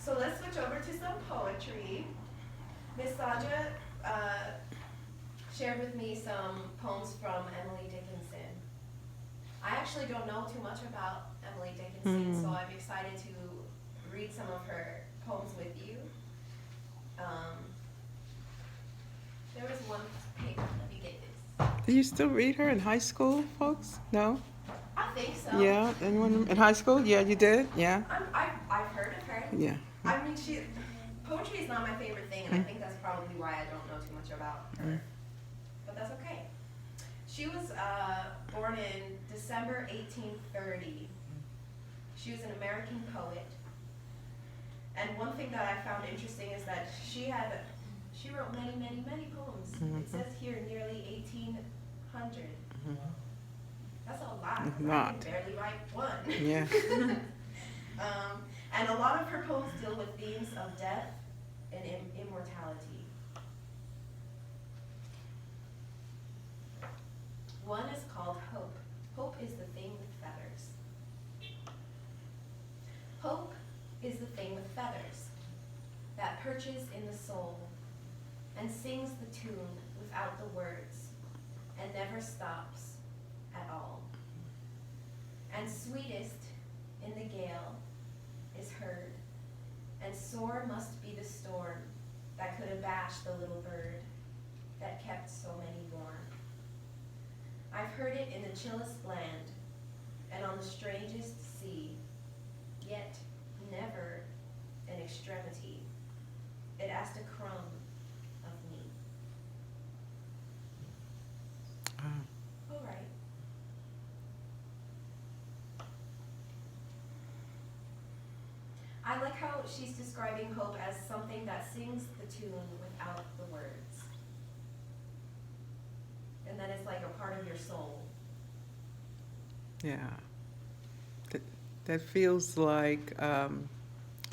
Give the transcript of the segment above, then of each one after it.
So let's switch over to some poetry. Miss Sandra shared with me some poems from Emily Dickinson. I actually don't know too much about Emily Dickinson, so I'm excited to read some of her poems with you. Um, there was one paper, let me get this. Do you still read her in high school, folks? No? I think so. Yeah, anyone in high school? Yeah, you did? Yeah? I've heard of her. Yeah. I mean, poetry is not my favorite thing, and I think that's probably why I don't know too much about her. But that's okay. She was born in December 1830. She was an American poet. And one thing that I found interesting is that she wrote many, many, many poems. It says here nearly 1,800. That's a lot. I can barely write one. Yeah. And a lot of her poems deal with themes of death and immortality. One is called Hope. Hope is the thing with feathers. Hope is the thing with feathers that perches in the soul and sings the tune without the words and never stops at all. And sweetest in the gale is heard, and sore must be the storm that could abash the little bird that kept so many warm. I've heard it in the chillest land and on the strangest sea, yet never an extremity. It asked a crumb of me. All right. I like how she's describing hope as something that sings the tune without the words. And that it's like a part of your soul. Yeah. That feels like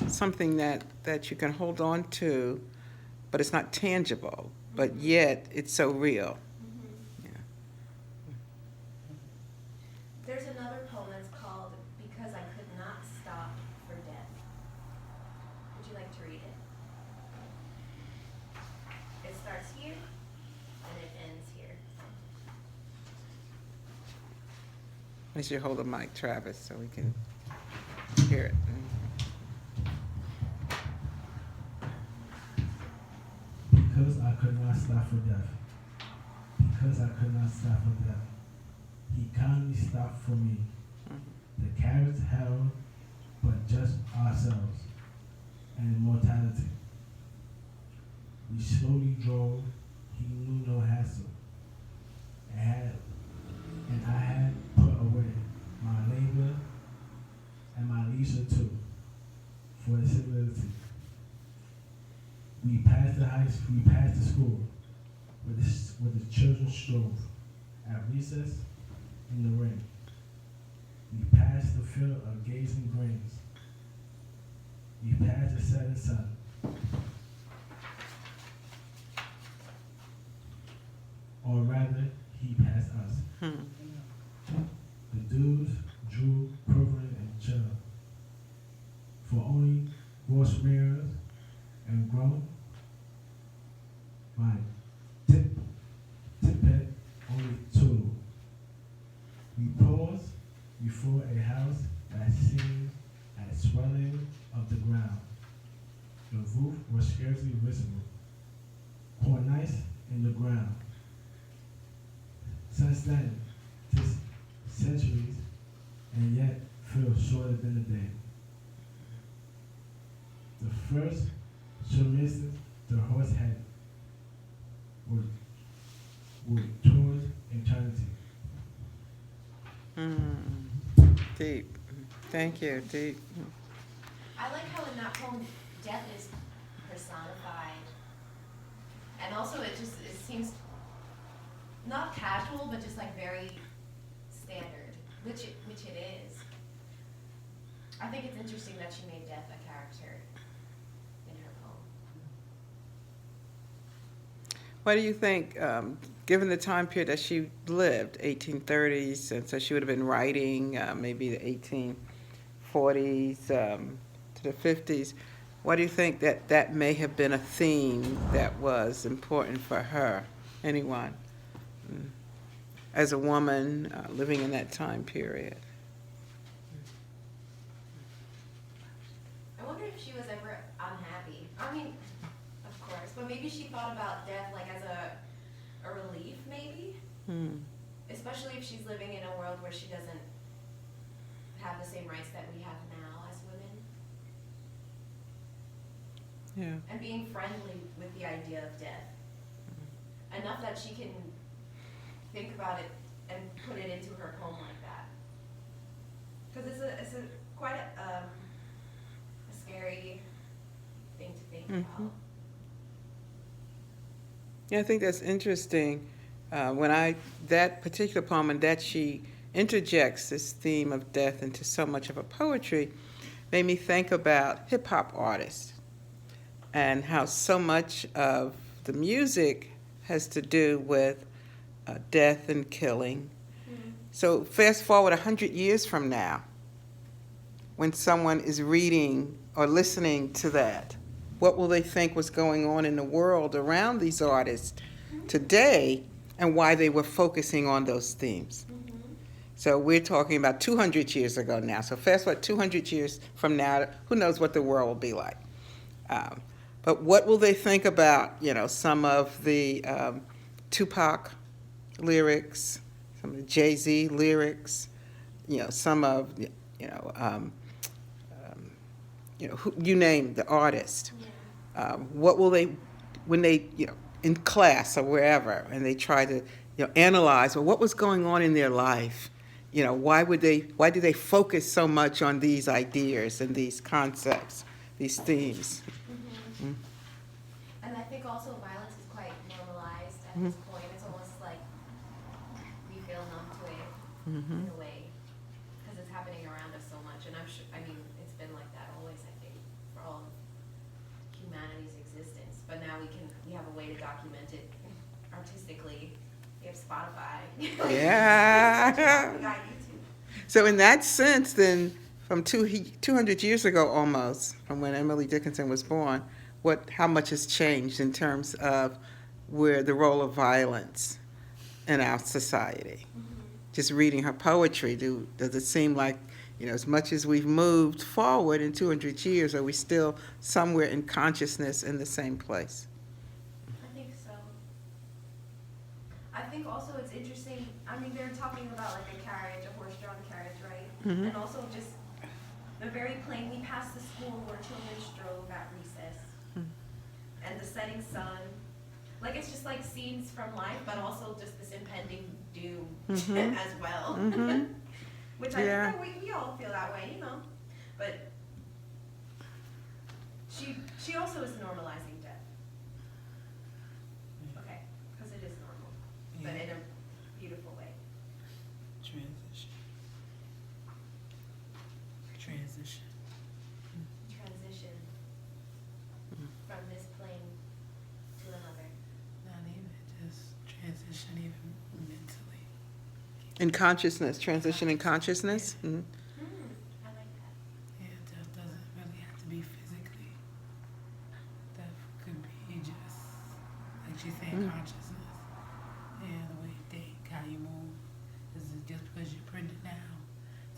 something that you can hold on to, but it's not tangible, but yet it's so real. Yeah. There's another poem that's called Because I Could Not Stop for Death. Would you like to read it? It starts here and it ends here. Make sure you hold the mic, Travis, so we can hear it. Because I could not stop for death. Because I could not stop for death. He kindly stopped for me. The carrots held but just ourselves and immortality. We slowly drove. He knew no hassle. And I had put away my labor and my leisure too for the civility. We passed the school where the children strove at recess in the rain. We passed the field of gazing grains. We passed the setting sun. Or rather, he passed us. The dews drew, quivering and chill. For only gorse mirrors and grown. My tippet only two. We paused before a house that seemed at swelling of the ground. The roof was scarcely visible, cornice in the ground. Since then, 'tis centuries, and yet feels shorter than a day. The first surmises the horse head would towards eternity. Deep. Thank you, deep. I like how in that poem, death is personified. And also it seems not casual, but just like very standard, which it is. I think it's interesting that she made death a character in her poem. What do you think, given the time period that she lived, 1830s, and so she would have been writing maybe the 1840s to the 50s, Why do you think that that may have been a theme that was important for her? Anyone? As a woman living in that time period. I wonder if she was ever unhappy. I mean, of course, but maybe she thought about death like as a relief, maybe? Hmm. Especially if she's living in a world where she doesn't have the same rights that we have now as women. Yeah. And being friendly with the idea of death. Enough that she can think about it and put it into her poem like that. Because it's a quite a scary thing to think about. Yeah, I think that's interesting. That particular poem and that she interjects this theme of death into so much of her poetry made me think about hip hop artists and how so much of the music has to do with death and killing. Mm-hmm. So fast forward 100 years from now, when someone is reading or listening to that, what will they think was going on in the world around these artists today and why they were focusing on those themes? Mm-hmm. So we're talking about 200 years ago now. So fast forward 200 years from now, who knows what the world will be like. But what will they think about, some of the Tupac lyrics, some of the Jay-Z lyrics, some of, you name the artist. Yeah. What will they, when they, in class or wherever, and they try to, analyze, well, what was going on in their life? Why do they focus so much on these ideas and these concepts, these themes? Mm-hmm. Mm-hmm. And I think also violence is quite normalized at this point. It's almost like we feel numb to it in a way because it's happening around us so much. And I'm sure, it's been like that always, I think, for all of humanity's existence. But now we have a way to document it artistically. We have Spotify. Yeah. We got YouTube. So in that sense, then, from 200 years ago almost, from when Emily Dickinson was born, how much has changed in terms of where the role of violence in our society? Mm-hmm. Just reading her poetry, does it seem like, as much as we've moved forward in 200 years, are we still somewhere in consciousness in the same place? I think so. I think also it's interesting, they're talking about like a carriage, a horse-drawn carriage, right? Mm-hmm. And also just they're very plain. We passed the school where children strove at recess. Mm-hmm. And the setting sun. Like, it's just like scenes from life, but also just this impending doom as well. Mm-hmm. Which I think we all feel that way, But she also is normalizing death. Okay, because it is normal, but in a beautiful way. Transition from this plane to another. Not even just transition, even mentally. In consciousness, transition in consciousness? I like that. Yeah, death doesn't really have to be physically. Death could be just, like she's saying, consciousness. Yeah, the way you think, how you move. Is it just because you're Brenda now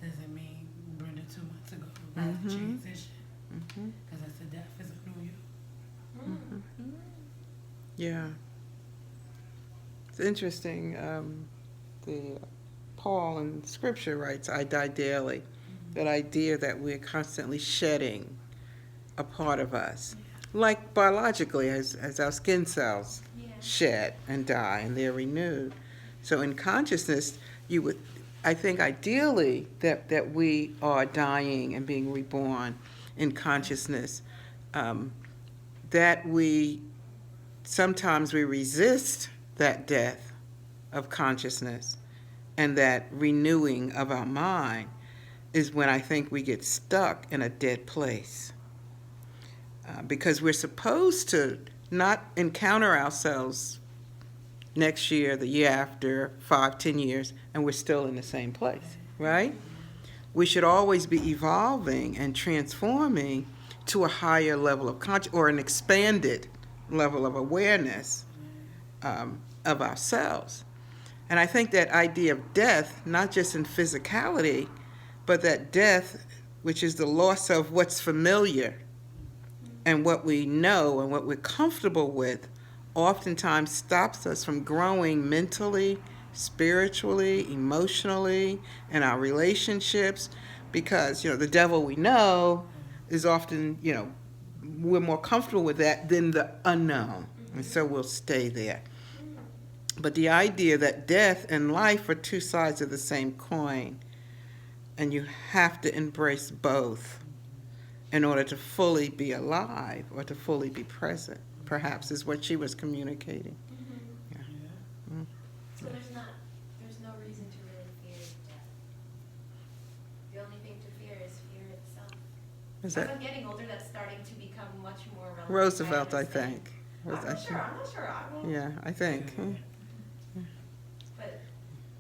doesn't mean Brenda 2 months ago. That's a transition. Because that's the death is a new you. Yeah. It's interesting. The Paul in Scripture writes, I die daily. That idea that we're constantly shedding a part of us. Like biologically, as our skin cells shed and die and they're renewed. So in consciousness, I think ideally that we are dying and being reborn in consciousness. That sometimes we resist that death of consciousness and that renewing of our mind is when I think we get stuck in a dead place. Because we're supposed to not encounter ourselves next year, the year after, 5, 10 years, and we're still in the same place, right? We should always be evolving and transforming to a higher level of conscious or an expanded level of awareness of ourselves. And I think that idea of death, not just in physicality, but that death, which is the loss of what's familiar and what we know and what we're comfortable with, oftentimes stops us from growing mentally, spiritually, emotionally, in our relationships, because, the devil we know is often, we're more comfortable with that than the unknown, and so we'll stay there. But the idea that death and life are two sides of the same coin, and you have to embrace both in order to fully be alive or to fully be present, perhaps, is what she was communicating. Yeah. So there's no reason to really fear death. The only thing to fear is fear itself. Is As that I'm getting older, that's starting to become much more relevant. Roosevelt, I understand. think? I'm not sure. I mean, Yeah, I think. but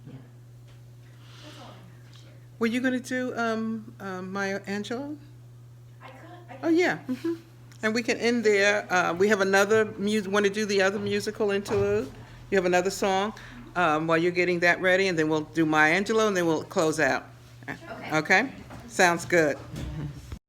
yeah, that's all I have to share. Were you going to do Maya Angelou? I could. Oh, yeah. And we can end there. We have another want to do the other musical interlude? You have another song while you're getting that ready, and then we'll do Maya Angelou, and then we'll close out. Okay. Okay? Sounds good.